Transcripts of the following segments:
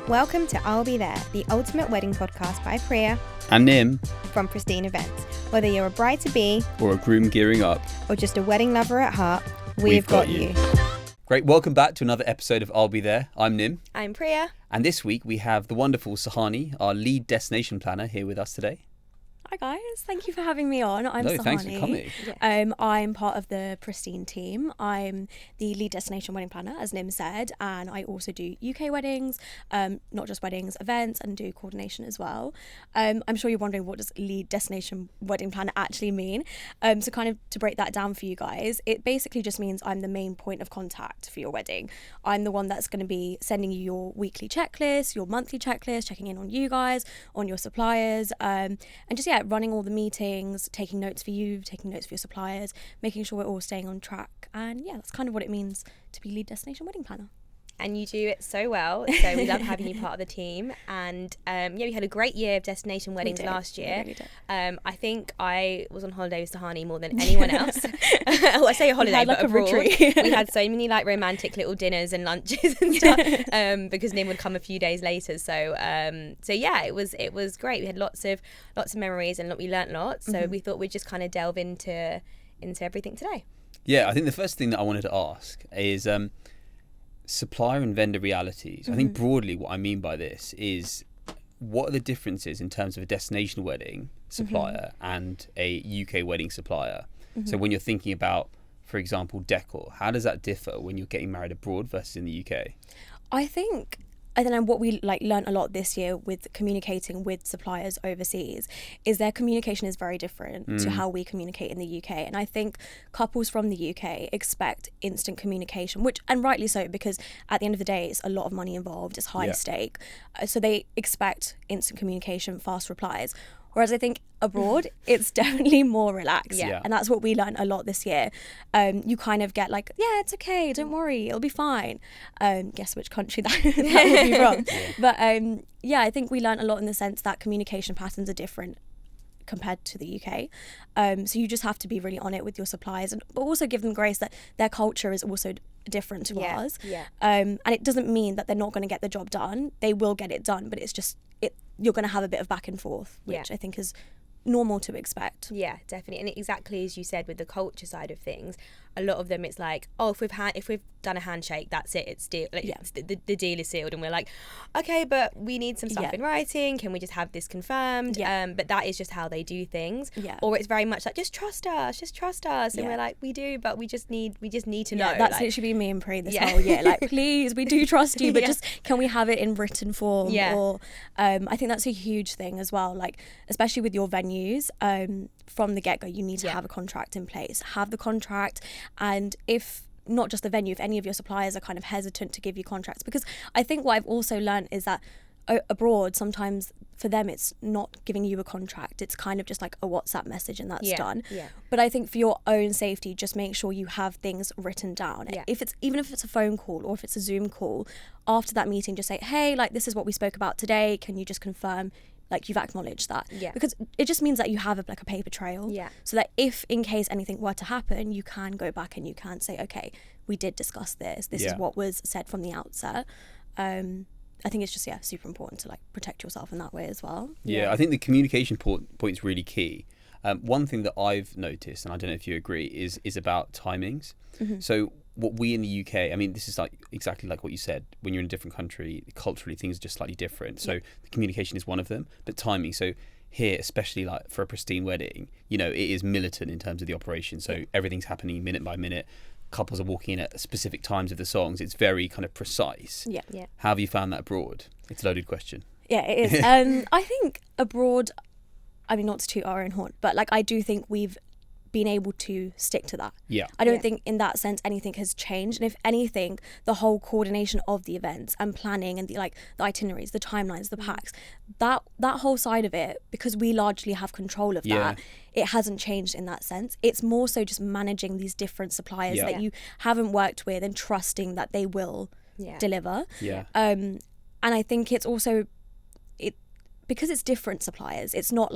Welcome to I'll Be There, the ultimate wedding podcast by Priya and Nim from Pristine Events. Whether you're a bride-to-be or a groom gearing up or just a wedding lover at heart, we've got you. Great, welcome back to another episode of I'll Be There. I'm Nim. I'm Priya. And this week we have the wonderful Suhani, our lead destination planner, here with us today. Hi guys, thank you for having me on. I'm Suhani. Thanks for coming. I'm part of the Pristine team. I'm the lead destination wedding planner, as Nim said, and I also do UK weddings, not just weddings, events, and do coordination as well. I'm sure you're wondering, what does lead destination wedding planner actually mean? So kind of to break that down for you guys, it basically just means I'm the main point of contact for your wedding. I'm the one that's going to be sending you your weekly checklist, your monthly checklist, checking in on you guys, on your suppliers, and just running all the meetings, taking notes for you, taking notes for your suppliers, making sure we're all staying on track. And that's kind of what it means to be lead destination wedding planner. And you do it so well, so we love having you part of the team. And we had a great year of destination weddings last year. We really did. I think I was on holiday with Suhani more than anyone else. Well, I say a holiday, but abroad. We had so many romantic little dinners and lunches and stuff because Nim would come a few days later. So it was great. We had lots of memories and we learnt lots. So we thought we'd just kind of delve into everything today. Yeah, I think the first thing that I wanted to ask is supplier and vendor realities. I think broadly what I mean by this is, what are the differences in terms of a destination wedding supplier and a UK wedding supplier? So when you're thinking about, for example, decor, how does that differ when you're getting married abroad versus in the UK? I don't know, what we learned a lot this year with communicating with suppliers overseas is their communication is very different to how we communicate in the UK. And I think couples from the UK expect instant communication, and rightly so, because at the end of the day, it's a lot of money involved, it's high stake. So they expect instant communication, fast replies. Whereas I think abroad, it's definitely more relaxed. Yeah. And that's what we learned a lot this year. You kind of get it's okay, don't worry, it'll be fine. Guess which country that will be from. But I think we learned a lot in the sense that communication patterns are different compared to the UK. So you just have to be really on it with your suppliers, but also give them grace that their culture is also different to ours. And it doesn't mean that they're not going to get the job done. They will get it done, but it's just you're going to have a bit of back and forth, which I think is normal to expect. Yeah, definitely. And exactly as you said, with the culture side of things, a lot of them it's like, if we've done a handshake, that's it, it's deal, the deal is sealed, and we're like, okay, but we need some stuff in writing, can we just have this confirmed? But that is just how they do things. Or it's very much like, just trust us, and we're like, we do, but we just need to know. That's literally been me and Pri this whole year, please, we do trust you, but just can we have it in written form? Or I think that's a huge thing as well, especially with your venues. From the get-go, you need to have a contract in place, have the contract. And if not just the venue, if any of your suppliers are kind of hesitant to give you contracts, because I think what I've also learned is that abroad, sometimes for them it's not giving you a contract, it's kind of just like a WhatsApp message and that's done. But I think for your own safety, just make sure you have things written down. Even if it's a phone call or if it's a Zoom call, after that meeting, just say, hey, this is what we spoke about today, can you just confirm you've acknowledged that? Because it just means that you have a paper trail, so that if in case anything were to happen, you can go back and you can say, okay, we did discuss this is what was said from the outset. I think it's just super important to protect yourself in that way as well. I think the communication point is really key. One thing that I've noticed, and I don't know if you agree, is about timings. So what we in the UK, I mean, this is exactly like what you said. When you're in a different country, culturally things are just slightly different. So the communication is one of them, but timing. So here, especially for a pristine wedding, it is militant in terms of the operation. So everything's happening minute by minute. Couples are walking in at specific times of the songs. It's very kind of precise. How have you found that abroad? It's a loaded question. Yeah, it is. I think abroad, I mean, not to toot our own horn, but I do think we've been able to stick to that. I don't think in that sense anything has changed, and if anything, the whole coordination of the events and planning and the itineraries, the timelines, the packs, that whole side of it, because we largely have control of that, it hasn't changed in that sense. It's more so just managing these different suppliers that you haven't worked with and trusting that they will deliver. And I think it's also because it's different suppliers. It's not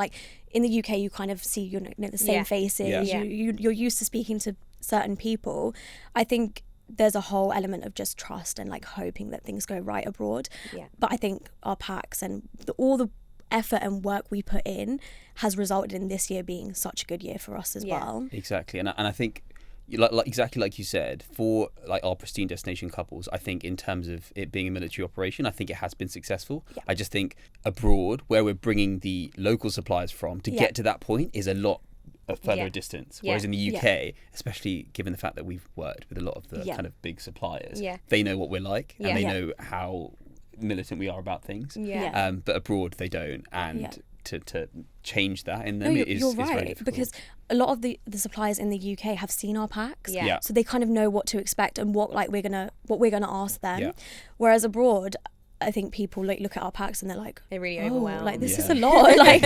in the UK you kind of see the same faces. You're used to speaking to certain people. I think there's a whole element of just trust and like hoping that things go right abroad. But I think our packs and all the effort and work we put in has resulted in this year being such a good year for us as well. Exactly. And I think like exactly like you said, for like our pristine destination couples, I think in terms of it being a military operation, I think it has been successful. I just think abroad, where we're bringing the local suppliers from to get to that point is a lot a further distance. Whereas in the UK, especially given the fact that we've worked with a lot of the kind of big suppliers, they know what we're like and they know how militant we are about things. But abroad they don't, and to change that in them is you're very right, difficult. because a lot of the suppliers in the UK have seen our packs, so they kind of know what to expect and what we're gonna ask them. Whereas abroad, I think people look at our packs and they're like, they're really overwhelmed. Like, this is a lot. Like,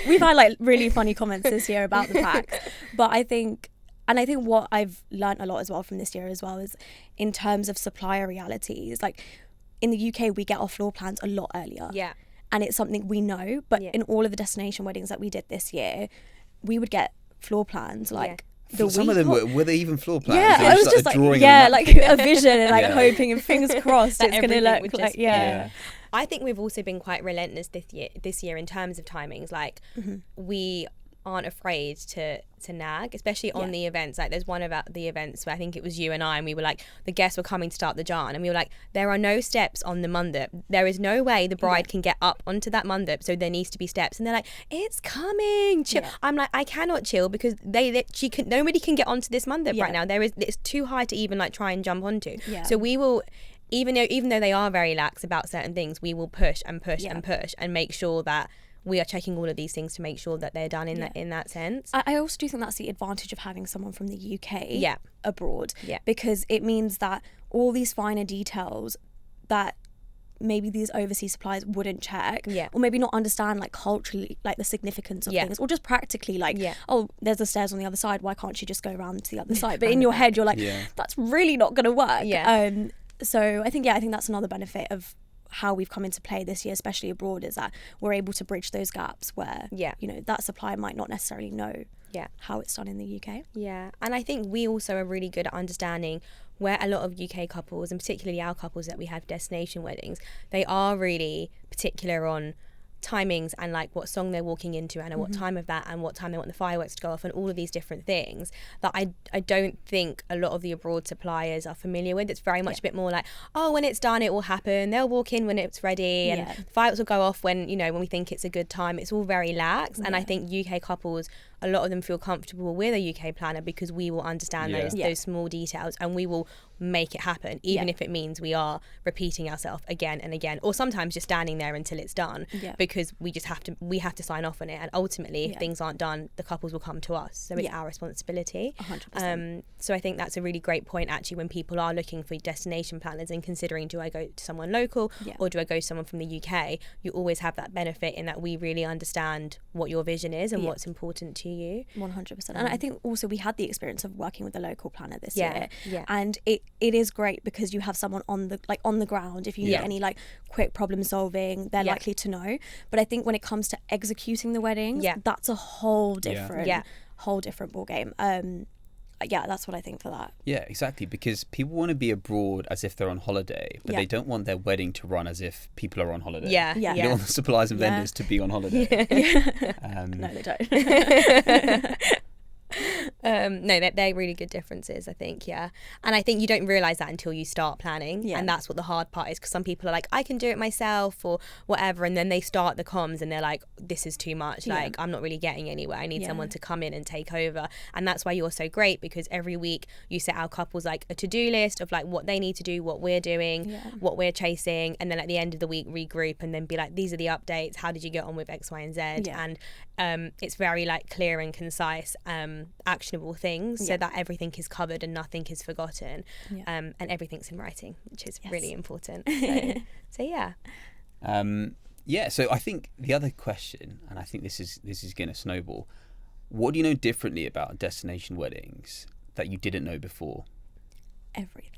we've had like really funny comments this year about the packs. But I think what I've learned a lot as well from this year as well is in terms of supplier realities. Like in the UK, we get our floor plans a lot earlier. And it's something we know. But in all of the destination weddings that we did this year, we would get floor plans like. Some of them were they even floor plans? Yeah, it was just like a vision and like hoping and fingers crossed it's going to look like I think we've also been quite relentless this year in terms of timings. Like we aren't afraid to nag, especially on the events. Like there's one about the events where I think it was you and I, and we were like, the guests were coming to start the Jan, and we were like, there are no steps on the mandap. There is no way the bride can get up onto that mandap, so there needs to be steps. And they're like, it's coming, chill. I'm like, I cannot chill because nobody can get onto this mandap right now. It's too high to even like try and jump onto. So we will, even though they are very lax about certain things, we will push and push and push and make sure that we are checking all of these things to make sure that they're done in that sense. I also do think that's the advantage of having someone from the UK abroad, because it means that all these finer details that maybe these overseas suppliers wouldn't check, or maybe not understand like culturally like the significance of things, or just practically like oh, there's the stairs on the other side, why can't you just go around to the other side? But in your head you're like, that's really not going to work. So I think that's another benefit of how we've come into play this year, especially abroad, is that we're able to bridge those gaps where you know that supplier might not necessarily know how it's done in the UK. And I think we also are really good at understanding where a lot of UK couples, and particularly our couples that we have destination weddings, they are really particular on timings and like what song they're walking into and at what time of that and what time they want the fireworks to go off and all of these different things that I don't think a lot of the abroad suppliers are familiar with. It's very much a bit more like, oh, when it's done it will happen, they'll walk in when it's ready and the fireworks will go off when we think it's a good time. It's all very lax, and I think UK couples, a lot of them feel comfortable with a UK planner because we will understand those small details and we will make it happen, even if it means we are repeating ourselves again and again, or sometimes just standing there until it's done, because we have to sign off on it, and ultimately if things aren't done, the couples will come to us, so it's our responsibility. 100%. So I think that's a really great point actually, when people are looking for destination planners and considering, do I go to someone local or do I go to someone from the UK, you always have that benefit in that we really understand what your vision is and what's important to you. 100%. And I think also we had the experience of working with a local planner this year, and it is great because you have someone on the ground. If you need any like quick problem solving, they're likely to know. But I think when it comes to executing the weddings, that's a whole different ball game. That's what I think for that. Yeah, exactly, because people want to be abroad as if they're on holiday, but they don't want their wedding to run as if people are on holiday. You don't want the suppliers and vendors to be on holiday. No, they don't. No, they're really good differences, I think. And I think you don't realise that until you start planning, and that's what the hard part is, because some people are like, I can do it myself or whatever, and then they start the comms and they're like, this is too much, like I'm not really getting anywhere, I need someone to come in and take over. And that's why you're so great, because every week you set our couples like a to-do list of like what they need to do, what we're doing, what we're chasing, and then at the end of the week regroup and then be like, these are the updates, how did you get on with X, Y and Z? And it's very like clear and concise, actionable things, so that everything is covered and nothing is forgotten, and everything's in writing, which is really important. So so I think the other question, and I think this is going to snowball, what do you know differently about destination weddings that you didn't know before? Everything.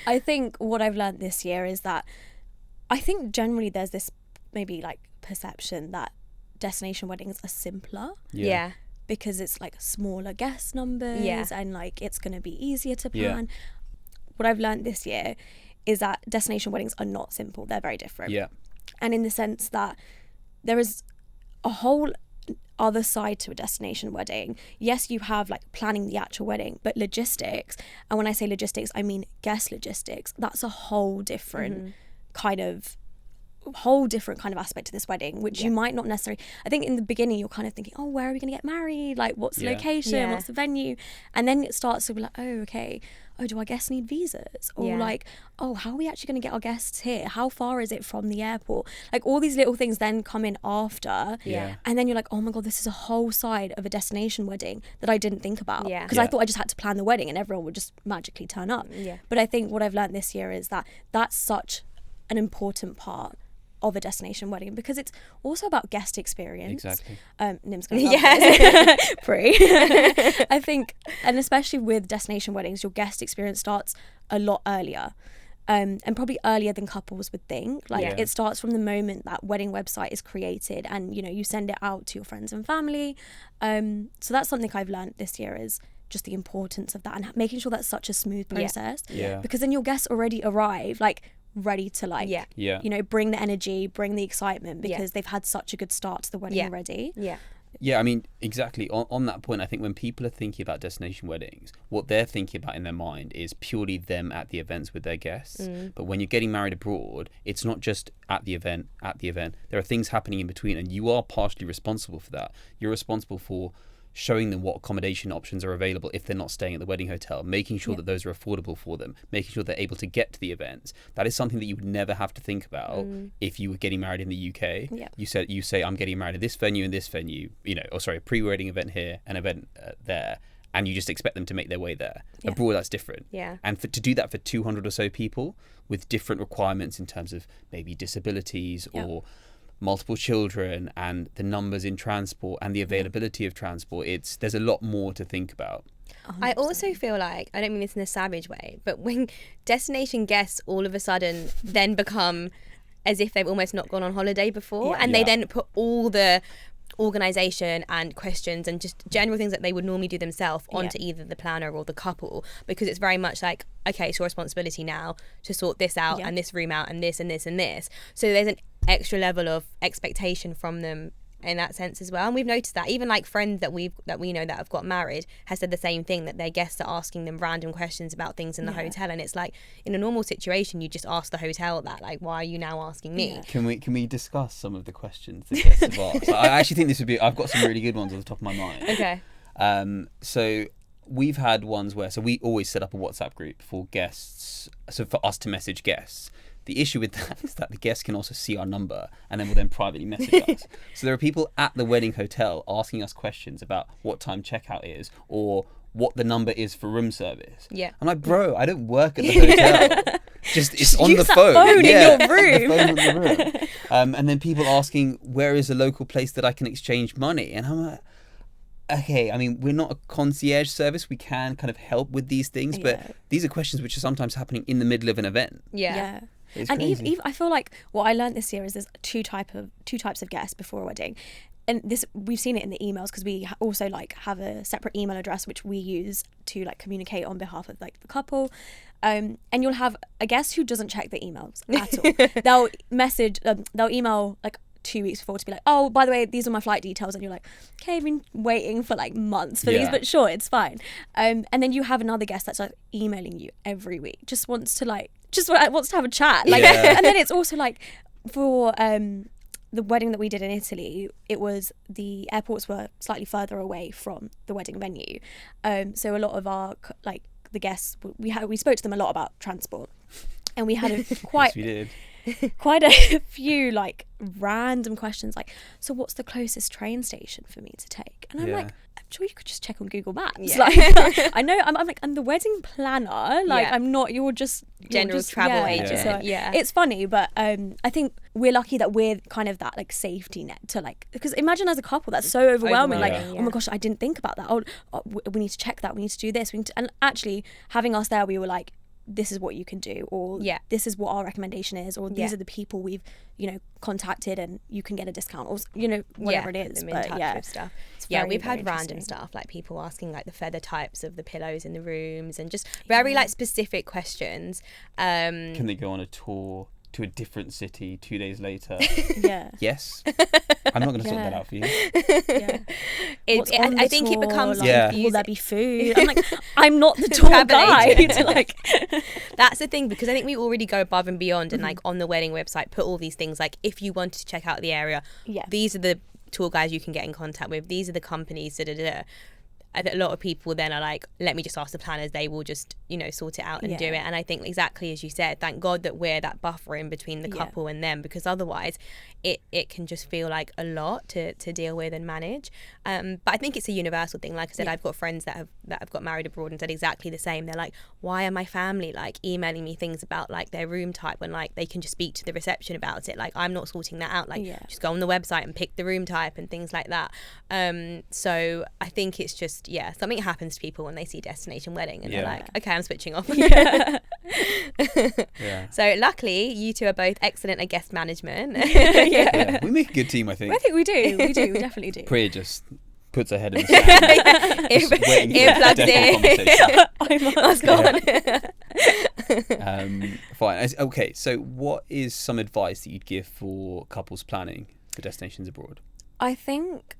I think what I've learned this year is that I think generally there's this maybe like perception that destination weddings are simpler. because it's like smaller guest numbers and like it's going to be easier to plan. What I've learned this year is that destination weddings are not simple. They're very different. And in the sense that there is a whole other side to a destination wedding. Yes, you have like planning the actual wedding, but logistics, and when I say logistics, I mean guest logistics, that's a whole different kind of aspect to this wedding, which you might not necessarily, I think in the beginning you're kind of thinking, oh, where are we going to get married, like what's the location, what's the venue, and then it starts to be like, oh, okay, oh, do our guests need visas, or like, oh, how are we actually going to get our guests here, how far is it from the airport, like all these little things then come in after, and then you're like, oh my god, this is a whole side of a destination wedding that I didn't think about, because I thought I just had to plan the wedding and everyone would just magically turn up, but I think what I've learned this year is that that's such an important part of a destination wedding, because it's also about guest experience. Exactly. Nim's gonna love Pre. I think, and especially with destination weddings, your guest experience starts a lot earlier, and probably earlier than couples would think. Like it starts from the moment that wedding website is created, and you send it out to your friends and family. So that's something I've learned this year, is just the importance of that, and making sure that's such a smooth process. Because then your guests already arrive like ready to bring the energy, bring the excitement, because they've had such a good start to the wedding already. I mean, exactly. On that point, I think when people are thinking about destination weddings, what they're thinking about in their mind is purely them at the events with their guests. But when you're getting married abroad, it's not just at the event. There are things happening in between, and you are partially responsible for that. You're responsible for showing them what accommodation options are available if they're not staying at the wedding hotel, making sure that those are affordable for them, making sure they're able to get to the events. That is something that you would never have to think about if you were getting married in the UK. You say I'm getting married at this venue and this venue, a pre-wedding event here, an event there, and you just expect them to make their way there. Abroad, that's different. And to do that for 200 or so people with different requirements in terms of maybe disabilities or multiple children, and the numbers in transport and the availability of transport, there's a lot more to think about. 100%. I also feel like, I don't mean this in a savage way, but when destination guests all of a sudden then become as if they've almost not gone on holiday before, and they then put all the organisation and questions and just general things that they would normally do themselves onto either the planner or the couple, because it's very much like, okay, it's your responsibility now to sort this out and this room out and this and this and this. So there's an extra level of expectation from them in that sense as well. And we've noticed that even like friends that we know that have got married has said the same thing, that their guests are asking them random questions about things in the hotel, and it's like, in a normal situation you just ask the hotel that, like, why are you now asking me? Can we discuss some of the questions the guests have asked? I actually think this would be, I've got some really good ones on the top of my mind. Okay. So we've had ones where, so we always set up a WhatsApp group for guests, so for us to message guests. The issue with that is that the guests can also see our number and then will then privately message us. So there are people at the wedding hotel asking us questions about what time checkout is, or what the number is for room service. I'm like, bro, I don't work at the hotel. It's on the phone. In your room. The phone in the room. And then people asking, where is a local place that I can exchange money? And I'm like, okay, I mean, we're not a concierge service. We can kind of help with these things, but these are questions which are sometimes happening in the middle of an event. It's and even I feel like what I learned this year is there's two types of guests before a wedding, and this, we've seen it in the emails, because we also like have a separate email address which we use to like communicate on behalf of like the couple, and you'll have a guest who doesn't check the emails at all. They'll email like 2 weeks before to be like, oh, by the way, these are my flight details, and you're like, okay, I've been waiting for like months for these, but sure, it's fine. And then you have another guest that's like emailing you every week, just wants to have a chat, like, and then it's also like, for the wedding that we did in Italy, it was, the airports were slightly further away from the wedding venue, so a lot of our the guests, we spoke to them a lot about transport, and we had yes, we did. Quite a few like random questions, like, so what's the closest train station for me to take? And I'm like, I'm sure you could just check on Google Maps. Like, I know, I'm like, I'm the wedding planner, like, I'm not, you're just travel agent. So it's funny, but I think we're lucky that we're kind of that like safety net to like, because imagine as a couple that's so overwhelming, like, oh my gosh, I didn't think about that, we need to check that, we need to do this, and actually having us there, we were like, this is what you can do, or this is what our recommendation is, or these are the people we've, you know, contacted and you can get a discount, or, you know, whatever it is. But with stuff. We've had random stuff, like people asking like the feather types of the pillows in the rooms, and just very like specific questions. Can they go on a tour to a different city 2 days later? Yes. I'm not going to sort that out for you. I think tour, it becomes will there be food? I'm like, I'm not the tour guide. Like, that's the thing, because I think we already go above and beyond, and like on the wedding website put all these things, like if you wanted to check out the area, these are the tour guides you can get in contact with, these are the companies, a lot of people then are like, let me just ask the planners, they will just, you know, sort it out and do it. And I think exactly as you said, thank God that we're that buffer in between the couple and them, because otherwise it can just feel like a lot to deal with and manage. But I think it's a universal thing. Like I said, I've got friends that have got married abroad and said exactly the same. They're like, why are my family like emailing me things about like their room type when like they can just speak to the reception about it? Like, I'm not sorting that out. Like, just go on the website and pick the room type and things like that. So I think it's just, something happens to people when they see Destination Wedding and they're like, okay, I'm switching off. So luckily you two are both excellent at guest management. We make a good team, I think. I think we do. We definitely do. Priya just puts her head in the sand. Earplugs in. Fine. Okay, so what is some advice that you'd give for couples planning for destinations abroad? I think,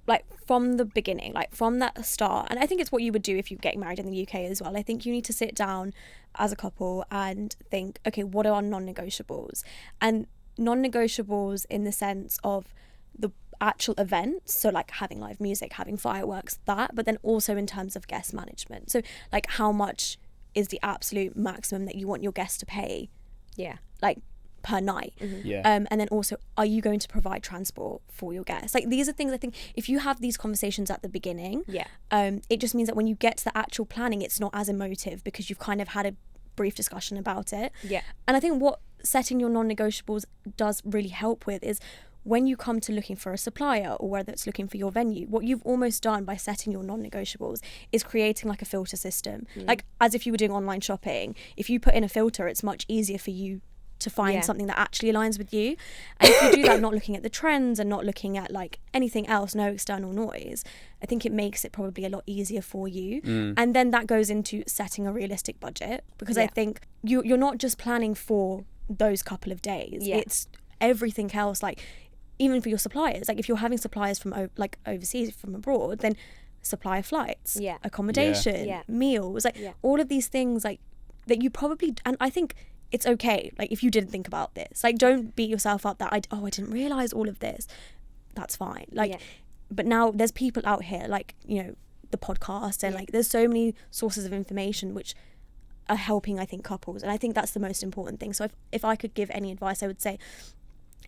like, from the beginning, like from that start, and I think it's what you would do if you're getting married in the UK as well. I think you need to sit down as a couple and think, okay, what are our non-negotiables? And non-negotiables in the sense of the actual events, so like having live music, having fireworks, that, but then also in terms of guest management. So like, how much is the absolute maximum that you want your guests to pay? Like per night. And then also, are you going to provide transport for your guests? Like, these are things I think if you have these conversations at the beginning, it just means that when you get to the actual planning, it's not as emotive because you've kind of had a brief discussion about it. And I think what setting your non-negotiables does really help with is when you come to looking for a supplier, or whether it's looking for your venue, what you've almost done by setting your non-negotiables is creating like a filter system. Like, as if you were doing online shopping, if you put in a filter, it's much easier for you to find something that actually aligns with you. And if you do that, not looking at the trends and not looking at like anything else, no external noise, I think it makes it probably a lot easier for you. And then that goes into setting a realistic budget, because I think you're not just planning for those couple of days, it's everything else. Like, even for your suppliers, like if you're having suppliers from like overseas, from abroad, then supplier flights, accommodation, meals, like all of these things, like that you probably, and I think it's okay, like if you didn't think about this, like don't beat yourself up that I didn't realize all of this. That's fine. Like, but now there's people out here, like, you know, the podcast, and like there's so many sources of information which are helping, I think, couples, and I think that's the most important thing. So if I could give any advice, I would say,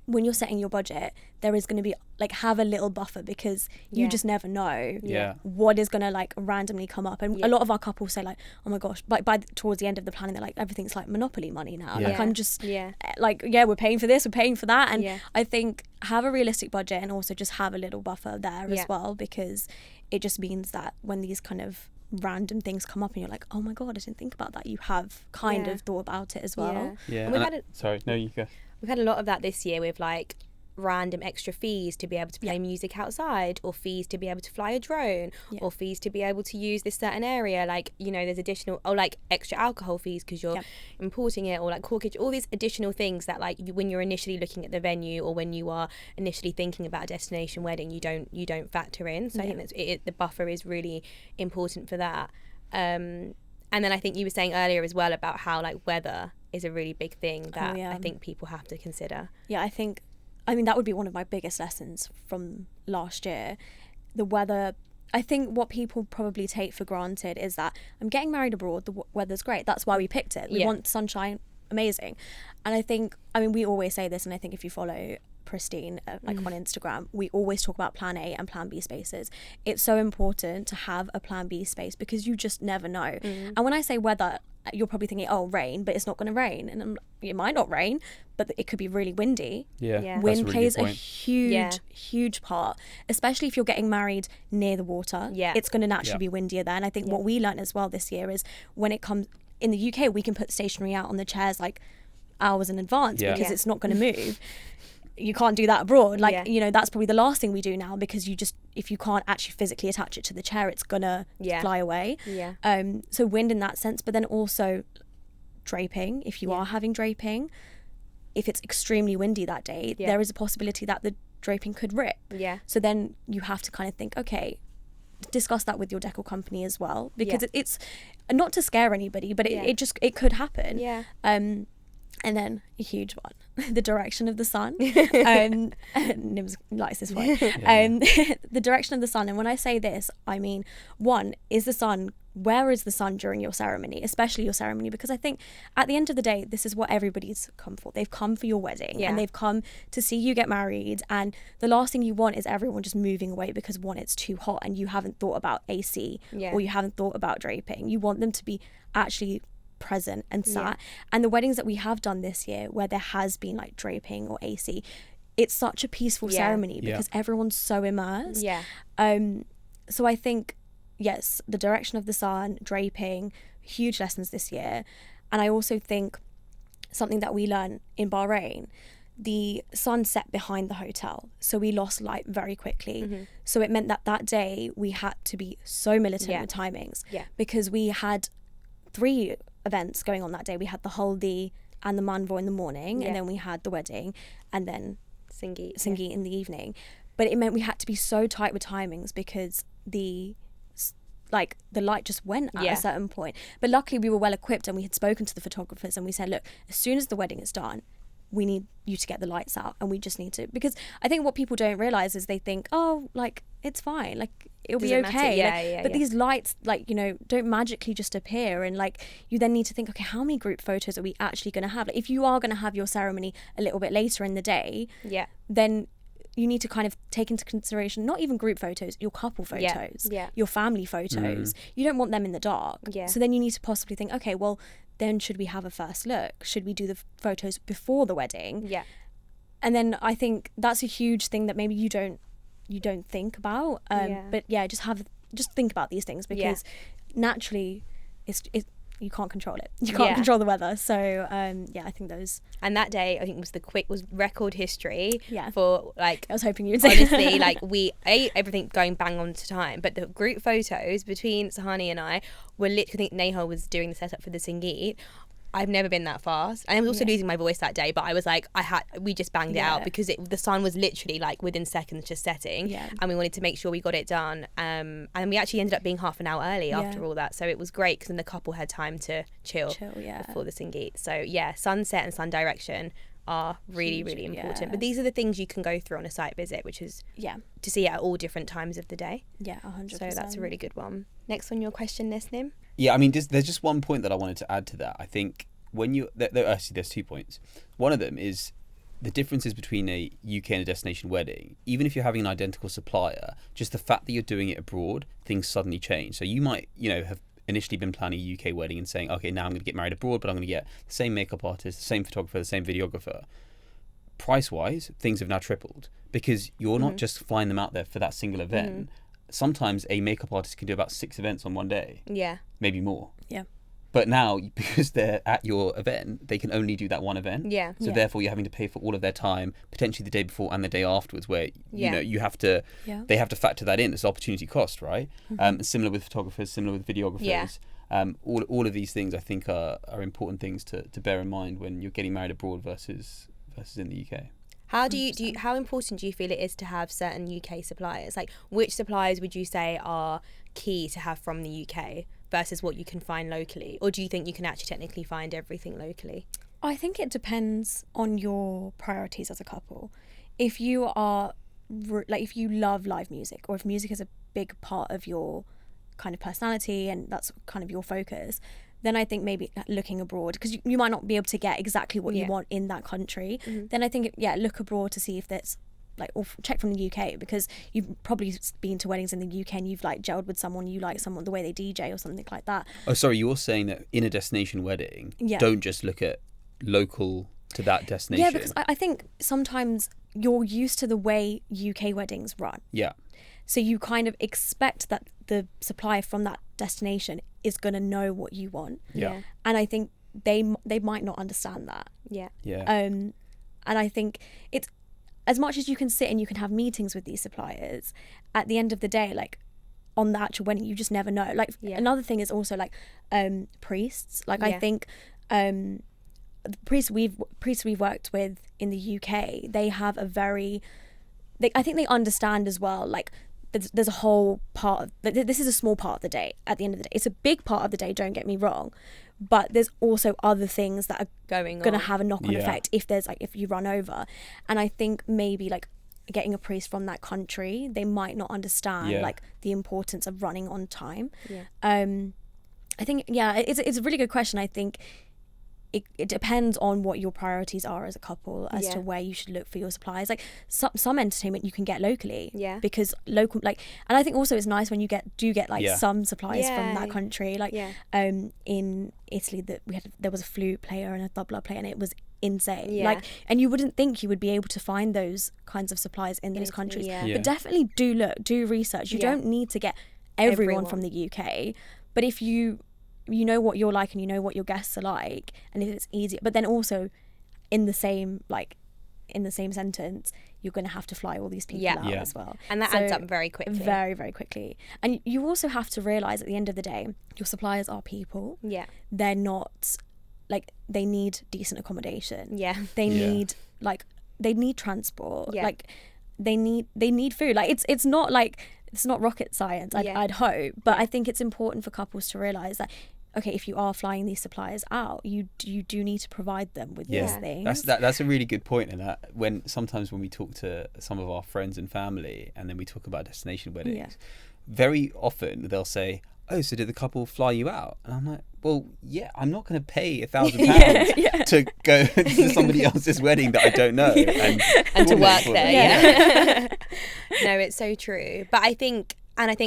when you're setting your budget, there is going to be like, have a little buffer, because you just never know what is going to like randomly come up. And a lot of our couples say like, oh my gosh, like towards the end of the planning, they're like, everything's like Monopoly money now. Like, I'm just like, we're paying for this, we're paying for that. And I think have a realistic budget, and also just have a little buffer there as well, because it just means that when these kind of random things come up and you're like, oh my god, I didn't think about that, you have kind of thought about it as well. And we've had sorry, no, you go. We've had a lot of that this year with like random extra fees to be able to play music outside, or fees to be able to fly a drone, or fees to be able to use this certain area. Like, you know, there's additional, or like extra alcohol fees because you're importing it, or like corkage, all these additional things that like when you're initially looking at the venue, or when you are initially thinking about a destination wedding, you don't factor in. So I think that the buffer is really important for that. And then I think you were saying earlier as well about how like weather is a really big thing that I think people have to consider. I mean, that would be one of my biggest lessons from last year. The weather, I think what people probably take for granted is that I'm getting married abroad, the weather's great. That's why we picked it. We want sunshine, amazing. And I think, I mean, we always say this, and I think if you follow Pristine like on Instagram, we always talk about plan A and plan B spaces. It's so important to have a plan B space, because you just never know. And when I say weather, you're probably thinking, oh, rain, but it's not going to rain. And it might not rain, but it could be really windy. Wind plays a huge part, especially if you're getting married near the water. It's going to naturally be windier there. And I think what we learned as well this year is when it comes, in the UK, we can put stationery out on the chairs like hours in advance because it's not going to move. You can't do that abroad. Like, you know, that's probably the last thing we do now, because if you can't actually physically attach it to the chair, it's gonna fly away. So wind in that sense, but then also draping. If you are having draping, if it's extremely windy that day, there is a possibility that the draping could rip. So then you have to kind of think, okay, discuss that with your decor company as well, because it's not to scare anybody, but it could happen. And then a huge one, the direction of the sun. Nims likes this one. The direction of the sun. And when I say this, I mean, where is the sun during your ceremony, especially your ceremony? Because I think at the end of the day, this is what everybody's come for. They've come for your wedding and they've come to see you get married. And the last thing you want is everyone just moving away because, one, it's too hot and you haven't thought about AC or you haven't thought about draping. You want them to be actually present and sat. And the weddings that we have done this year where there has been like draping or AC, it's such a peaceful ceremony because everyone's so immersed. So I think, yes, the direction of the sun, draping, huge lessons this year. And I also think something that we learned in Bahrain, the sun set behind the hotel, so we lost light very quickly. So it meant that day we had to be so militant with timings because we had 3 events going on that day. We had the haldi and the manvo in the morning, and then we had the wedding, and then Sangeet in the evening. But it meant we had to be so tight with timings because the light just went at a certain point. But luckily we were well equipped, and we had spoken to the photographers, and we said, look, as soon as the wedding is done, we need you to get the lights out, and we just need to, because I think what people don't realize is they think, oh, like, it's fine, like, it'll be okay. But these lights, like, you know, don't magically just appear, and like, you then need to think, okay, how many group photos are we actually going to have? Like, if you are going to have your ceremony a little bit later in the day, then you need to kind of take into consideration not even group photos, your couple photos, your family photos. You don't want them in the dark. So then you need to possibly think, okay, well, then should we have a first look? Should we do the photos before the wedding? And then I think that's a huge thing that maybe you don't think about. But just think about these things, because naturally it's you can't control it. You can't control the weather. So I think those. And that day I think was record history for, like, I was hoping you'd say. Honestly, like, we ate everything going bang on to time, but the group photos between Suhani and I were literally, I think Neha was doing the setup for the Sangeet. I've never been that fast. And I was also losing my voice that day, but I was like, we just banged it out because the sun was literally like within seconds just setting, and we wanted to make sure we got it done. And we actually ended up being half an hour early after all that, so it was great because then the couple had time to chill before the Sangeet. So sunset and sun direction are really, really important. But these are the things you can go through on a site visit, which is to see at all different times of the day. 100%. So that's a really good one. Next on your question list, Nim. Yeah, I mean, there's just one point that I wanted to add to that. I think actually there's 2 points. One of them is the differences between a UK and a destination wedding. Even if you're having an identical supplier, just the fact that you're doing it abroad, things suddenly change. So you might, have initially been planning a UK wedding and saying, okay, now I'm going to get married abroad, but I'm going to get the same makeup artist, the same photographer, the same videographer. Price-wise, things have now tripled because you're not just flying them out there for that single event. Sometimes a makeup artist can do about 6 events on one day. Maybe more. But now, because they're at your event, they can only do that one event. So therefore, you're having to pay for all of their time, potentially the day before and the day afterwards, where you have to. They have to factor that in as opportunity cost, right? Similar with photographers, similar with videographers. All of these things, I think, are important things to bear in mind when you're getting married abroad versus in the UK. How how important do you feel it is to have certain UK suppliers? Like, which suppliers would you say are key to have from the UK versus what you can find locally? Or do you think you can actually technically find everything locally? I think it depends on your priorities as a couple. If you are, if you love live music, or if music is a big part of your kind of personality and that's kind of your focus, then I think maybe looking abroad, because you might not be able to get exactly what you want in that country. Then I think, look abroad to see if there's, like, or check from the UK, because you've probably been to weddings in the UK and you've, like, gelled with someone, you like someone, the way they DJ or something like that. Oh, sorry, you're saying that in a destination wedding, don't just look at local to that destination. Yeah, because I think sometimes you're used to the way UK weddings run. So you kind of expect that the supplier from that destination is going to know what you want. Yeah. And I think they might not understand that. Yeah. Yeah. And I think it's, as much as you can sit and you can have meetings with these suppliers, at the end of the day, like on the actual wedding, you just never know. Like another thing is also like priests. Like I think the priests we've worked with in the UK, they have a very, I think they understand as well, like there's a whole part of, this is a small part of the day at the end of the day. It's a big part of the day, don't get me wrong, but there's also other things that are going to have a knock-on effect if you run over. And I think maybe like getting a priest from that country, they might not understand like the importance of running on time. I think it's a really good question. I think it depends on what your priorities are as a couple as to where you should look for your suppliers. Like some entertainment you can get locally, because local, like, and I think also it's nice when you get some suppliers from that country. Like in Italy, that there was a flute player and a tabla player, and it was insane. Like, and you wouldn't think you would be able to find those kinds of supplies in those countries, but definitely do research. You don't need to get everyone from the UK, but if you know what you're like and you know what your guests are like, and if it's easy, but then also in the same sentence, you're going to have to fly all these people out as well, and that adds up very quickly. Very, very quickly. And you also have to realize at the end of the day, your suppliers are people. They're not, like, they need decent accommodation. They need they need transport. Like they need food. Like it's not like, it's not rocket science, I'd hope, but I think it's important for couples to realize that, okay, if you are flying these suppliers out, you do need to provide them with these things. That's a really good point. And that sometimes when we talk to some of our friends and family, and then we talk about destination weddings, very often they'll say, "Oh, so did the couple fly you out?" And I'm like, well, yeah, I'm not going to pay £1,000 to go to somebody else's wedding that I don't know and to work there. No, it's so true. But I think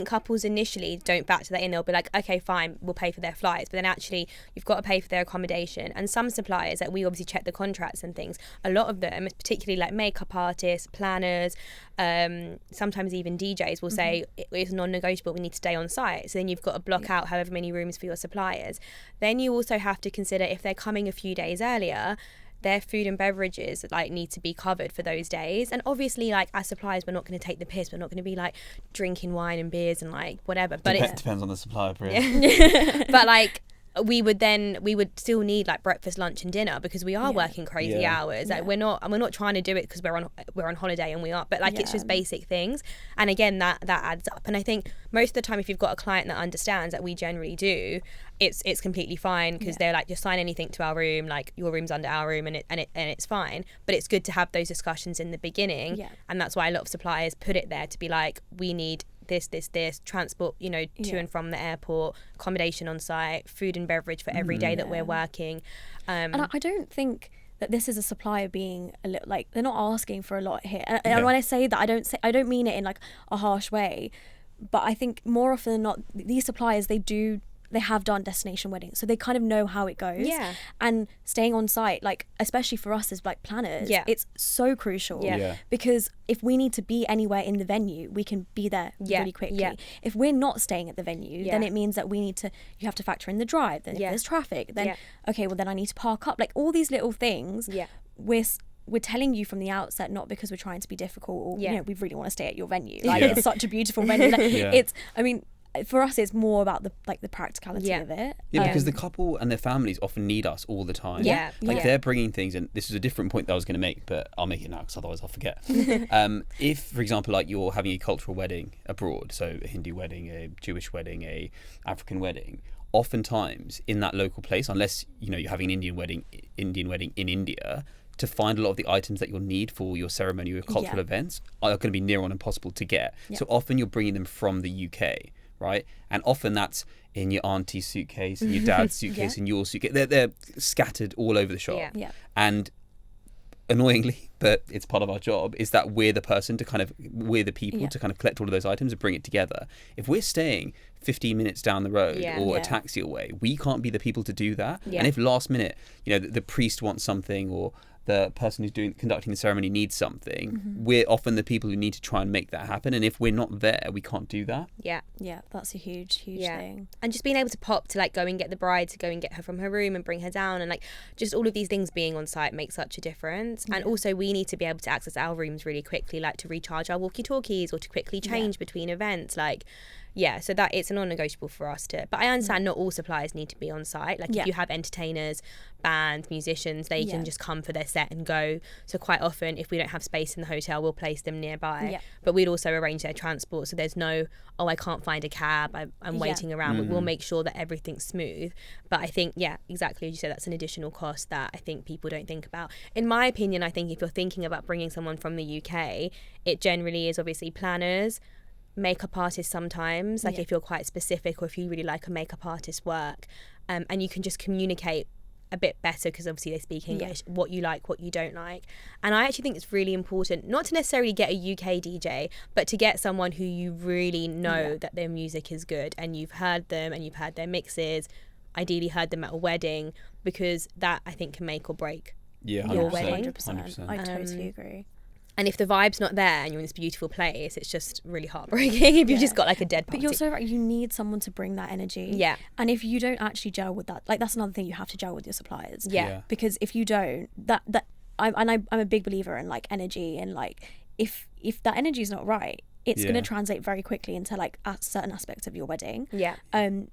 couples initially don't factor that in. They'll be like, okay, fine, we'll pay for their flights. But then actually, you've got to pay for their accommodation. And some suppliers, that we obviously check the contracts and things, a lot of them, particularly like makeup artists, planners, sometimes even DJs will say it's non-negotiable, we need to stay on site. So then you've got to block out however many rooms for your suppliers. Then you also have to consider, if they're coming a few days earlier, their food and beverages like need to be covered for those days. And obviously, like, as suppliers, we're not going to take the piss. We're not going to be like drinking wine and beers and like whatever. But it depends on the supplier, but like we would still need like breakfast, lunch and dinner, because we are working crazy hours. Like we're not trying to do it because we're on holiday, and we are, but like it's just basic things. And again, that adds up. And I think most of the time, if you've got a client that understands, that we generally do, it's completely fine, because they're like, just sign anything to our room, like your room's under our room, and it's fine. But it's good to have those discussions in the beginning, and that's why a lot of suppliers put it there, to be like, we need this transport, to and from the airport, accommodation on site, food and beverage for every day that we're working. And I don't think that this is a supplier being a little, like, they're not asking for a lot here. And when I say that, I don't mean it in like a harsh way, but I think more often than not, these suppliers, they have done destination weddings, so they kind of know how it goes. And staying on site, like, especially for us as like planners, it's so crucial. Because if we need to be anywhere in the venue, we can be there really quickly. If we're not staying at the venue, then it means that you have to factor in the drive, then if there's traffic, then okay, well then I need to park up, like all these little things. We're telling you from the outset, not because we're trying to be difficult or we really want to stay at your venue, like it's such a beautiful venue. Like, it's, I mean, for us, it's more about the practicality of it. Because the couple and their families often need us all the time. They're bringing things, and this is a different point that I was going to make, but I'll make it now because otherwise I'll forget. If, for example, like you're having a cultural wedding abroad, so a Hindu wedding, a Jewish wedding, a African wedding, oftentimes in that local place, unless you're having an Indian wedding in India, to find a lot of the items that you'll need for your ceremony or cultural events are going to be near on impossible to get. So often you're bringing them from the UK. Right, and often that's in your auntie's suitcase, in your dad's suitcase, in your suitcase. They're scattered all over the shop. And annoyingly, but it's part of our job, is that we're the people to kind of collect all of those items and bring it together. If we're staying 15 minutes down the road or a taxi away, we can't be the people to do that. And if last minute, the priest wants something, or the person who's conducting the ceremony needs something, we're often the people who need to try and make that happen. And if we're not there, we can't do that. Yeah. Yeah, that's a huge thing. And just being able to pop to like go and get the bride, to go and get her from her room and bring her down, and like just all of these things being on site makes such a difference. And also we need to be able to access our rooms really quickly, like to recharge our walkie-talkies or to quickly change between events. Like, yeah, so that it's a non-negotiable for us to. But I understand not all suppliers need to be on site. Like if you have entertainers, bands, musicians, they can just come for their set and go. So quite often, if we don't have space in the hotel, we'll place them nearby. Yeah. But we'd also arrange their transport. So there's no, oh, I can't find a cab, I'm waiting around. We'll make sure that everything's smooth. But I think, yeah, exactly as you said, that's an additional cost that I think people don't think about. In my opinion, I think if you're thinking about bringing someone from the UK, it generally is obviously planners, makeup artists sometimes, like if you're quite specific or if you really like a makeup artist's work, and you can just communicate a bit better because obviously they speak English, what you like, what you don't like. And I actually think it's really important not to necessarily get a UK DJ, but to get someone who you really know that their music is good and you've heard them and you've heard their mixes, ideally heard them at a wedding, because that I think can make or break your wedding. 100%. I totally agree. And if the vibe's not there and you're in this beautiful place, it's just really heartbreaking if you've just got like a dead party. But you're so right, you need someone to bring that energy. Yeah. And if you don't actually gel with that, like that's another thing, you have to gel with your suppliers. Yeah. Because if you don't, I'm a big believer in like energy, and like if that energy is not right, it's going to translate very quickly into like certain aspects of your wedding. Yeah. And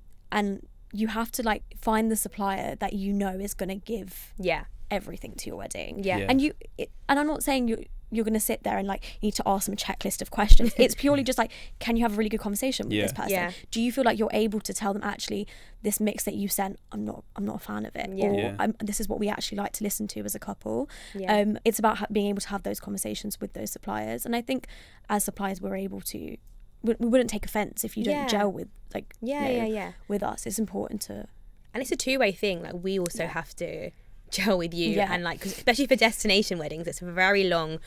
you have to like find the supplier that you know is going to give everything to your wedding. Yeah. And and I'm not saying you're going to sit there and like you need to ask them a checklist of questions. It's purely just like, can you have a really good conversation with this person? Yeah. Do you feel like you're able to tell them, actually, this mix that you sent, I'm not a fan of it, or this is what we actually like to listen to as a couple. It's about being able to have those conversations with those suppliers, and I think as suppliers we're able to. We wouldn't take offense if you don't gel with like with us. It's important to, and it's a two-way thing. Like we also have to gel with you, and like, 'cause especially for destination weddings, it's very long.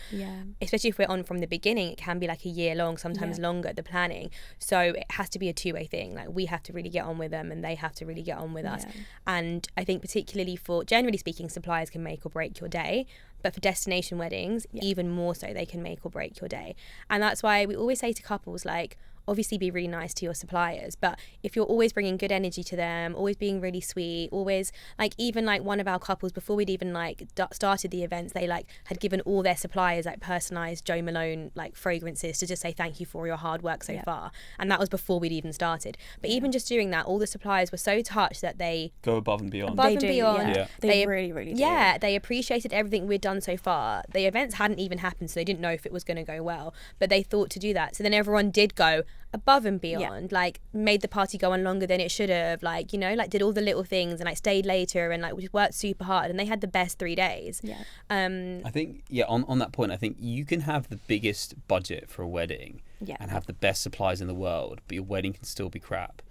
Especially if we're on from the beginning, it can be like a year long, sometimes longer, the planning. So it has to be a two-way thing. Like we have to really get on with them and they have to really get on with us. And I think particularly for, generally speaking, suppliers can make or break your day, but for destination weddings, even more so, they can make or break your day. And that's why we always say to couples, like, obviously be really nice to your suppliers, but if you're always bringing good energy to them, always being really sweet, always like, even like one of our couples, before we'd even like started the events, they like had given all their suppliers like personalized Jo Malone like fragrances to just say thank you for your hard work so far, and that was before we'd even started. But even just doing that, all the suppliers were so touched that they go above and beyond. They really do. They appreciated everything we'd done so far. The events hadn't even happened, so they didn't know if it was going to go well, but they thought to do that. So then everyone did go above and beyond, like made the party go on longer than it should have, like, you know, like did all the little things and like stayed later and like we worked super hard, and they had the best 3 days. I think on that point, I think you can have the biggest budget for a wedding and have the best supplies in the world, but your wedding can still be crap.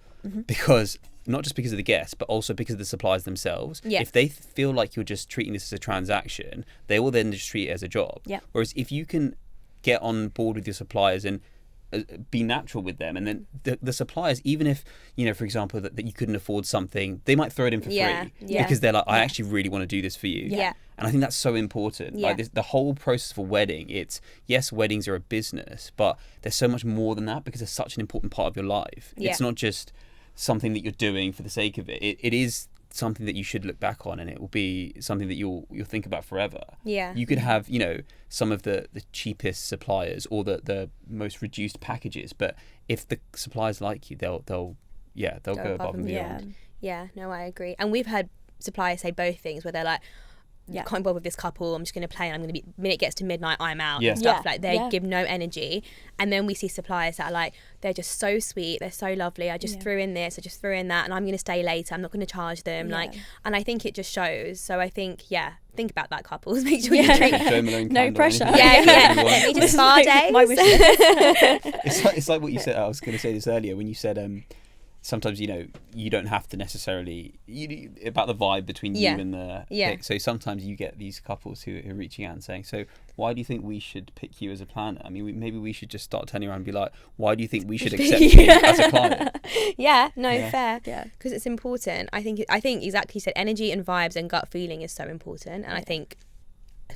Because not just because of the guests, but also because of the suppliers themselves. If they feel like you're just treating this as a transaction, they will then just treat it as a job. Whereas if you can get on board with your suppliers and be natural with them, and then the suppliers, even if, you know, for example, that you couldn't afford something, they might throw it in for free because they're like, I actually really want to do this for you. And I think that's so important. Like the whole process of a wedding, it's, yes, weddings are a business, but there's so much more than that because it's such an important part of your life. It's not just something that you're doing for the sake of it. It is something that you should look back on, and it will be something that you'll think about forever. You could have, you know, some of the cheapest suppliers or the most reduced packages, but if the suppliers like you, they'll go above and beyond. No, I agree. And we've heard suppliers say both things, where they're like, can't bother with this couple, I'm just going to play, and I'm going to be, minute it gets to midnight, I'm out and stuff. Like they give no energy. And then we see suppliers that are like, they're just so sweet, they're so lovely, I just threw in this, I just threw in that, and I'm going to stay later, I'm not going to charge them. Like, and I think it just shows. So I think think about that, couples. Make sure you drink. No pressure. Let me just spa days. It's like what you said. I was going to say this earlier when you said sometimes, you know, you don't have to necessarily about the vibe between you and the pick. So sometimes you get these couples who are reaching out and saying, so why do you think we should pick you as a planner? I mean, maybe we should just start turning around and be like, why do you think we should accept you as a client? Fair. Because it's important. I think exactly you said, energy and vibes and gut feeling is so important. And I think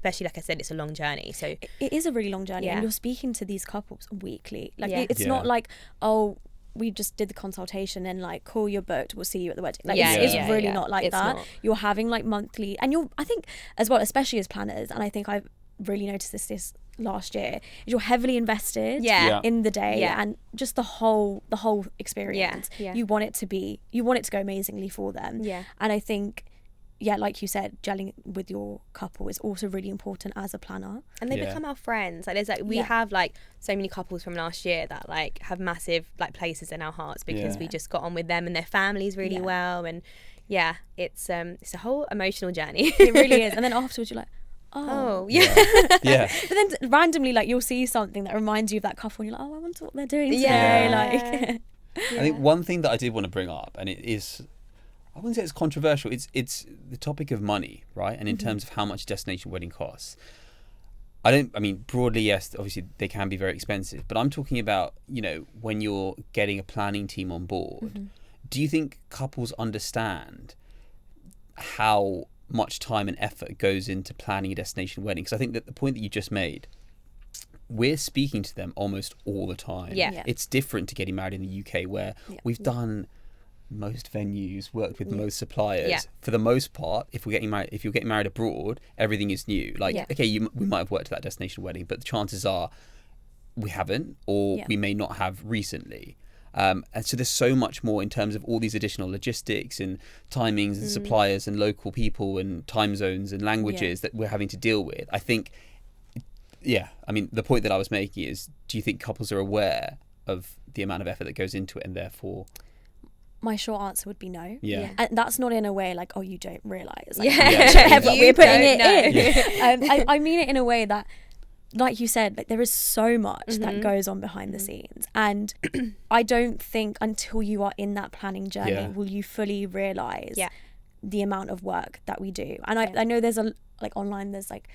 especially like I said, it's a long journey. So it is a really long journey, and you're speaking to these couples weekly. Like it's Yeah. not like, oh, we just did the consultation and like, cool, you're booked, we'll see you at the wedding. Like it's really not like that. You're having like monthly, and I think as well, especially as planners, and I think I've really noticed this last year, is you're heavily invested in the day and just the whole experience. You want it to go amazingly for them. And I think like you said, gelling with your couple is also really important as a planner, and they become our friends. Like there's like we have like so many couples from last year that like have massive like places in our hearts because we just got on with them and their families really well. And it's a whole emotional journey. It really is. And then afterwards you're like, oh yeah. But then randomly, like, you'll see something that reminds you of that couple and you're like, oh, I wonder what they're doing today. Like I think one thing that I did want to bring up, and it is, I wouldn't say it's controversial, it's the topic of money, right? And in terms of how much a destination wedding costs. I mean, broadly, yes, obviously they can be very expensive, but I'm talking about, you know, when you're getting a planning team on board, do you think couples understand how much time and effort goes into planning a destination wedding? Because I think that the point that you just made, we're speaking to them almost all the time. It's different to getting married in the UK, where we've done most venues, worked with most suppliers. For the most part, if you're getting married abroad, everything is new. Like okay, we might have worked at that destination wedding, but the chances are we haven't, or we may not have recently. And so there's so much more in terms of all these additional logistics and timings and suppliers and local people and time zones and languages that we're having to deal with. I think, I mean, the point that I was making is, do you think couples are aware of the amount of effort that goes into it, and therefore... My short answer would be no. And that's not in a way like, oh, you don't realise. Like, we're putting it in. I mean it in a way that, like you said, like there is so much that goes on behind the scenes, and I don't think until you are in that planning journey will you fully realise the amount of work that we do. And I know there's online there's like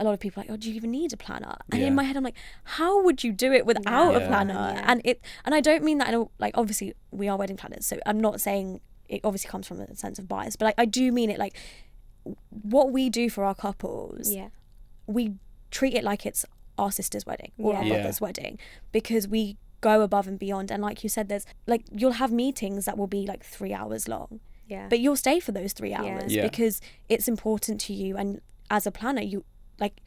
a lot of people like, oh, do you even need a planner? And in my head I'm like, how would you do it without a planner? And I don't mean that in a, like, obviously we are wedding planners, so I'm not saying it obviously comes from a sense of bias, but like I do mean it, like what we do for our couples, we treat it like it's our sister's wedding or our brother's wedding, because we go above and beyond. And like you said, there's like, you'll have meetings that will be like 3 hours long, but you'll stay for those 3 hours because it's important to you, and as a planner you like,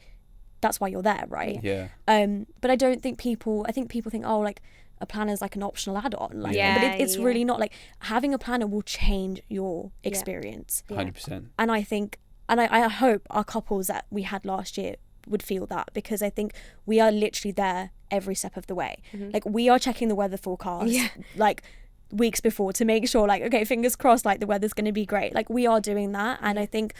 that's why you're there, right? But I don't think people think, oh, like a planner is like an optional add-on, like, but it's really not. Like, having a planner will change your experience 100%. And I think, and I hope our couples that we had last year would feel that, because I think we are literally there every step of the way. Like, we are checking the weather forecast like weeks before to make sure, like, okay, fingers crossed, like the weather's going to be great. Like, we are doing that, and I think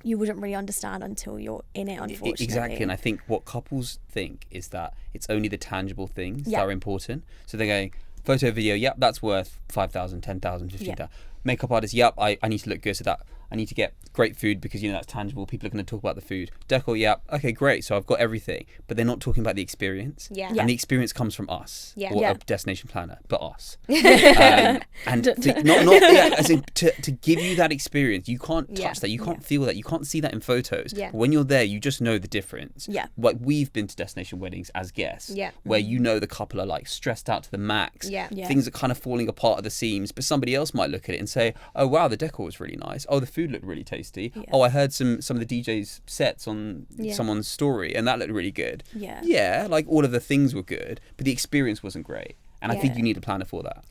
you wouldn't really understand until you're in it, unfortunately. Exactly. And I think what couples think is that it's only the tangible things that are important. So they're going, photo, video, that's worth 5,000, 10,000, 15,000. Makeup artist, I need to look good, so that I need to get great food because, you know, that's tangible. People are going to talk about the food. Decor, okay, great. So I've got everything, but they're not talking about the experience. And the experience comes from us, or a destination planner, but us. And as in, to give you that experience, you can't touch that, you can't feel that, you can't see that in photos. But when you're there, you just know the difference. Like, we've been to destination weddings as guests, where you know the couple are like stressed out to the max. Things are kind of falling apart at the seams, but somebody else might look at it and say, oh wow, the decor was really nice. Oh, the food looked really tasty. Oh, I heard some of the DJ's sets on someone's story and that looked really good. Like, all of the things were good, but the experience wasn't great. And I think you need a planner for that.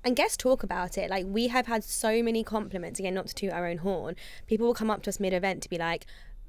And guests talk about it. Like, we have had so many compliments, again, not to toot our own horn. People will come up to us mid-event to be like,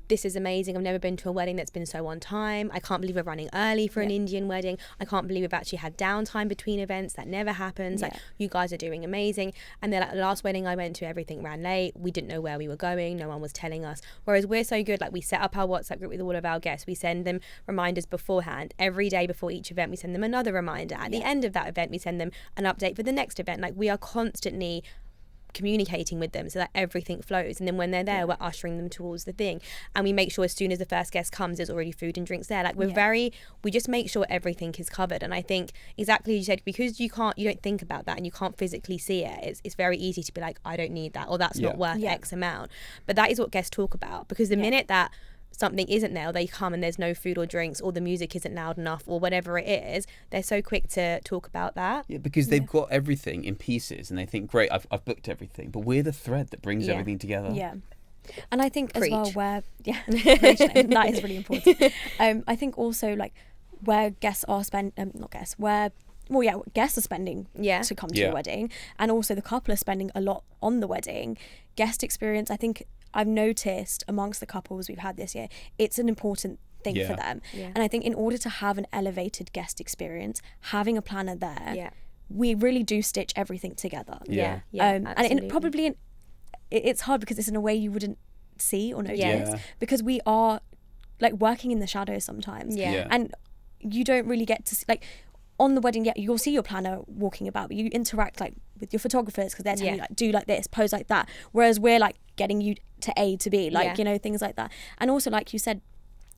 this is amazing. I've never been to a wedding that's been so on time. I can't believe we're running early for an Indian wedding. I can't believe we've actually had downtime between events. That never happens. Like, you guys are doing amazing. And they're like, the last wedding I went to, everything ran late. We didn't know where we were going. No one was telling us. Whereas we're so good. Like, we set up our WhatsApp group with all of our guests. We send them reminders beforehand. Every day before each event, we send them another reminder. At the end of that event, we send them an update for the next event. Like, we are constantly communicating with them so that everything flows, and then when they're there, we're ushering them towards the thing, and we make sure as soon as the first guest comes, there's already food and drinks there. Like, we just make sure everything is covered. And I think, exactly as you said, because you don't think about that and you can't physically see it, it's very easy to be like, I don't need that, or that's not worth X amount. But that is what guests talk about, because the minute that something isn't there, or they come and there's no food or drinks, or the music isn't loud enough, or whatever it is, they're so quick to talk about that. Yeah, because they've got everything in pieces and they think, great, I've booked everything, but we're the thread that brings everything together. Yeah. And I think as well where that is really important. I think also like where guests are guests are spending to come to your wedding, and also the couple are spending a lot on the wedding. Guest experience, I think I've noticed amongst the couples we've had this year, it's an important thing for them. And I think in order to have an elevated guest experience, having a planner there, we really do stitch everything together. And it's hard because it's in a way you wouldn't see or notice, because we are like working in the shadows sometimes. And you don't really get to see, like on the wedding, you'll see your planner walking about, but you interact like with your photographers because they're telling you like, do like this, pose like that, whereas we're like getting you to A to B, like you know, things like that. And also, like you said,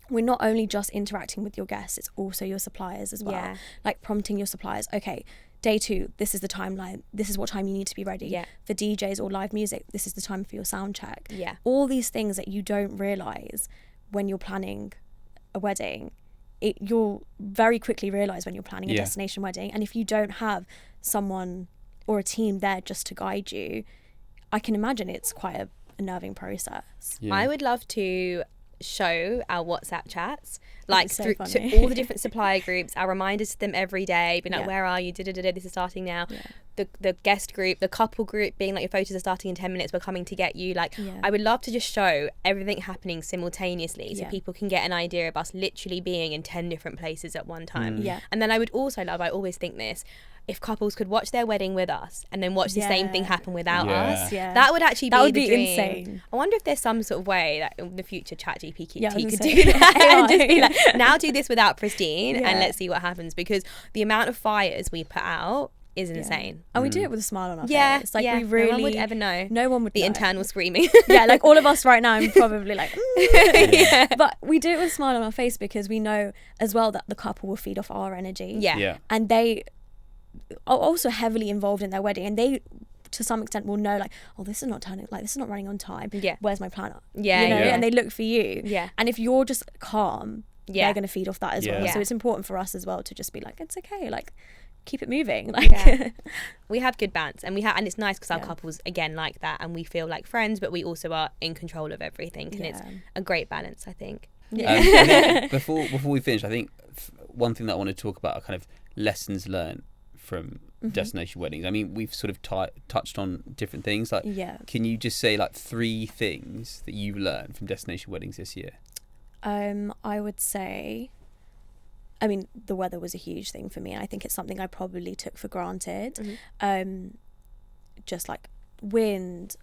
we're not only just interacting with your guests, it's also your suppliers as well, like prompting your suppliers, okay, day 2, this is the timeline, this is what time you need to be ready. For DJs or live music, this is the time for your sound check. All these things that you don't realise when you're planning a wedding, you'll very quickly realise when you're planning a destination wedding. And if you don't have someone or a team there just to guide you, I can imagine it's quite a nerving process. I would love to show our WhatsApp chats, like so to all the different supplier groups, our reminders to them every day, being like, where are you, this is starting now. The guest group, the couple group, being like, your photos are starting in 10 minutes, we're coming to get you. Like, I would love to just show everything happening simultaneously, so people can get an idea of us literally being in 10 different places at one time. And then I would also love, I always think this, if couples could watch their wedding with us and then watch the same thing happen without us, that would actually be the dream. Insane. I wonder if there's some sort of way that in the future ChatGPT could do that and just be like, now do this without Pristine and let's see what happens, because the amount of fires we put out is insane. And we do it with a smile on our face. Like we really, no one would ever know. No one would the know. Internal screaming. Like all of us right now, I'm probably like, but we do it with a smile on our face because we know as well that the couple will feed off our energy. And they are also heavily involved in their wedding, and they to some extent will know like, oh, this is not running on time. Where's my planner? And they look for you. And if you're just calm, they're going to feed off that as well. So it's important for us as well to just be like, it's okay, like keep it moving. Like we have good bands, and it's nice because our couples again like that, and we feel like friends, but we also are in control of everything, and it's a great balance, I think. Before we finish, I think one thing that I want to talk about are kind of lessons learned from destination weddings. I mean, we've sort of touched on different things. Like, can you just say like 3 things that you've learned from destination weddings this year? I would say, I mean, the weather was a huge thing for me, and I think it's something I probably took for granted. Just like wind,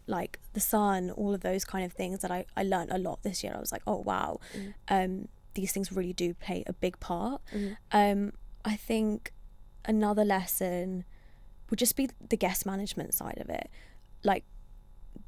like the sun, all of those kind of things that I learned a lot this year. I was like, oh wow, these things really do play a big part. I think another lesson would just be the guest management side of it, like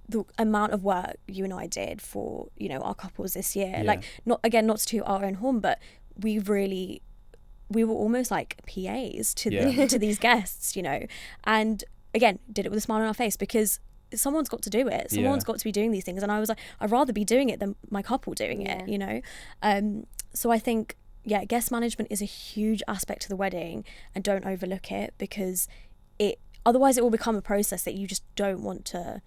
the amount of work you and I did for, you know, our couples this year. Like, not to toot our own horn, but we were almost like PAs to to these guests, you know, and again did it with a smile on our face because someone's got to do it. Someone's got to be doing these things, and I was like, I'd rather be doing it than my couple doing it, you know. So I think guest management is a huge aspect to the wedding, and don't overlook it, because otherwise it will become a process that you just don't want to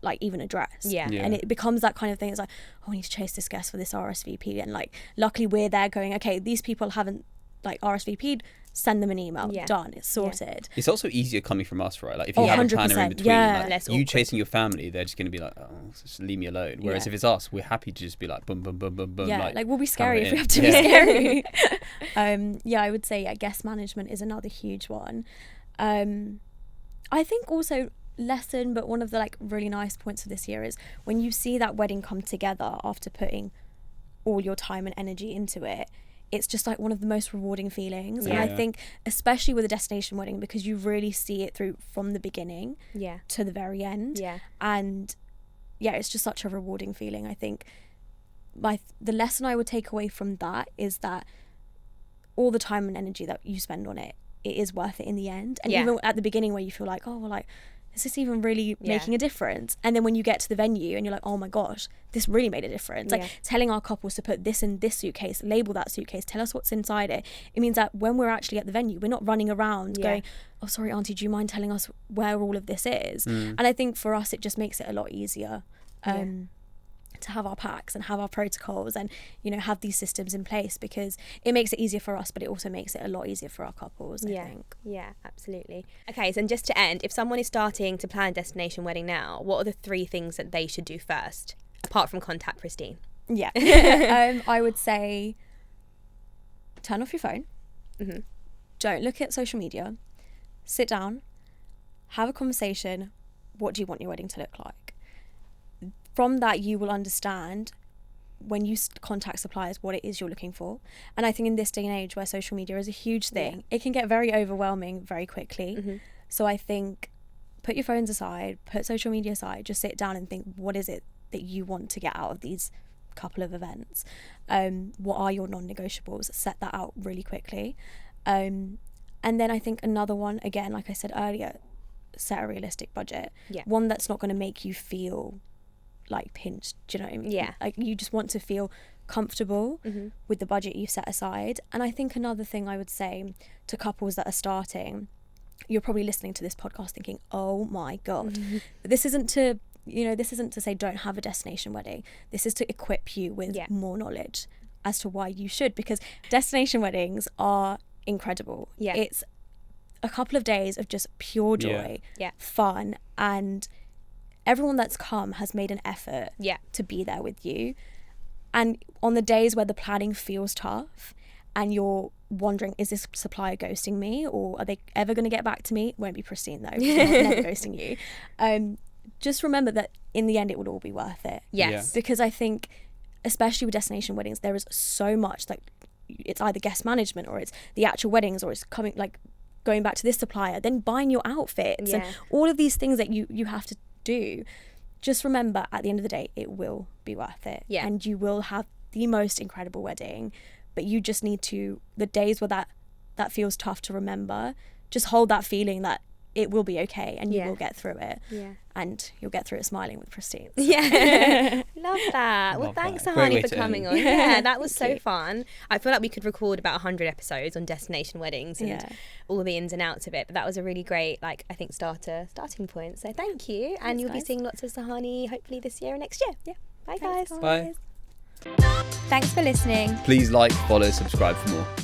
like even address. And it becomes that kind of thing. It's like, oh, I need to chase this guest for this RSVP, and like luckily we're there going, okay, these people haven't like RSVP'd, send them an email, done, it's sorted. It's also easier coming from us, right? Like if you have a planner in between, like, you chasing your family, they're just going to be like, oh, just leave me alone. Whereas if it's us, we're happy to just be like boom boom boom boom boom, like we'll be scary if we have to be scary. I would say guest management is another huge one. I think also lesson, but one of the like really nice points of this year is when you see that wedding come together after putting all your time and energy into it, it's just like one of the most rewarding feelings. And I think especially with a destination wedding, because you really see it through from the beginning to the very end, and it's just such a rewarding feeling. I think the lesson I would take away from that is that all the time and energy that you spend on it, it is worth it in the end. And even at the beginning where you feel like, oh well, like is this even really making a difference? And then when you get to the venue and you're like, oh my gosh, this really made a difference. Like telling our couples to put this in this suitcase, label that suitcase, tell us what's inside it. It means that when we're actually at the venue, we're not running around going, oh, sorry, auntie, do you mind telling us where all of this is? And I think for us, it just makes it a lot easier to have our packs and have our protocols and, you know, have these systems in place, because it makes it easier for us, but it also makes it a lot easier for our couples, I think. Yeah, absolutely. Okay, so and just to end, if someone is starting to plan a destination wedding now, what are the 3 things that they should do first, apart from contact Pristine? Yeah. I would say turn off your phone. Don't look at social media. Sit down, have a conversation. What do you want your wedding to look like? From that, you will understand when you contact suppliers what it is you're looking for. And I think in this day and age where social media is a huge thing, it can get very overwhelming very quickly. So I think put your phones aside, put social media aside, just sit down and think, what is it that you want to get out of these couple of events? What are your non-negotiables? Set that out really quickly. And then I think another one, again, like I said earlier, set a realistic budget. One that's not going to make you feel like pinched, do you know what I mean? Like you just want to feel comfortable with the budget you set aside. And I think another thing I would say to couples that are starting, you're probably listening to this podcast thinking, oh my God, this isn't to say don't have a destination wedding. This is to equip you with more knowledge as to why you should, because destination weddings are incredible. It's a couple of days of just pure joy, fun, and everyone that's come has made an effort to be there with you. And on the days where the planning feels tough and you're wondering, is this supplier ghosting me, or are they ever going to get back to me? It won't be Pristine though, they're never ghosting you. Just remember that in the end it will all be worth it. Because I think, especially with destination weddings, there is so much, like it's either guest management or it's the actual weddings, or it's going back to this supplier, then buying your outfits and all of these things that you have to do. Just remember, at the end of the day, it will be worth it, and you will have the most incredible wedding. But you just need to, the days where that feels tough to remember, just hold that feeling that it will be okay, and you will get through it, and you'll get through it smiling with Pristine. Love that. Well, thanks Suhani for coming on. That was so fun. I feel like we could record about 100 episodes on destination weddings and all the ins and outs of it, but that was a really great, like, I think starting point. So thank you. And you'll be seeing lots of Suhani hopefully this year and next year. Bye guys. Bye. Thanks for listening. Please like, follow, subscribe for more.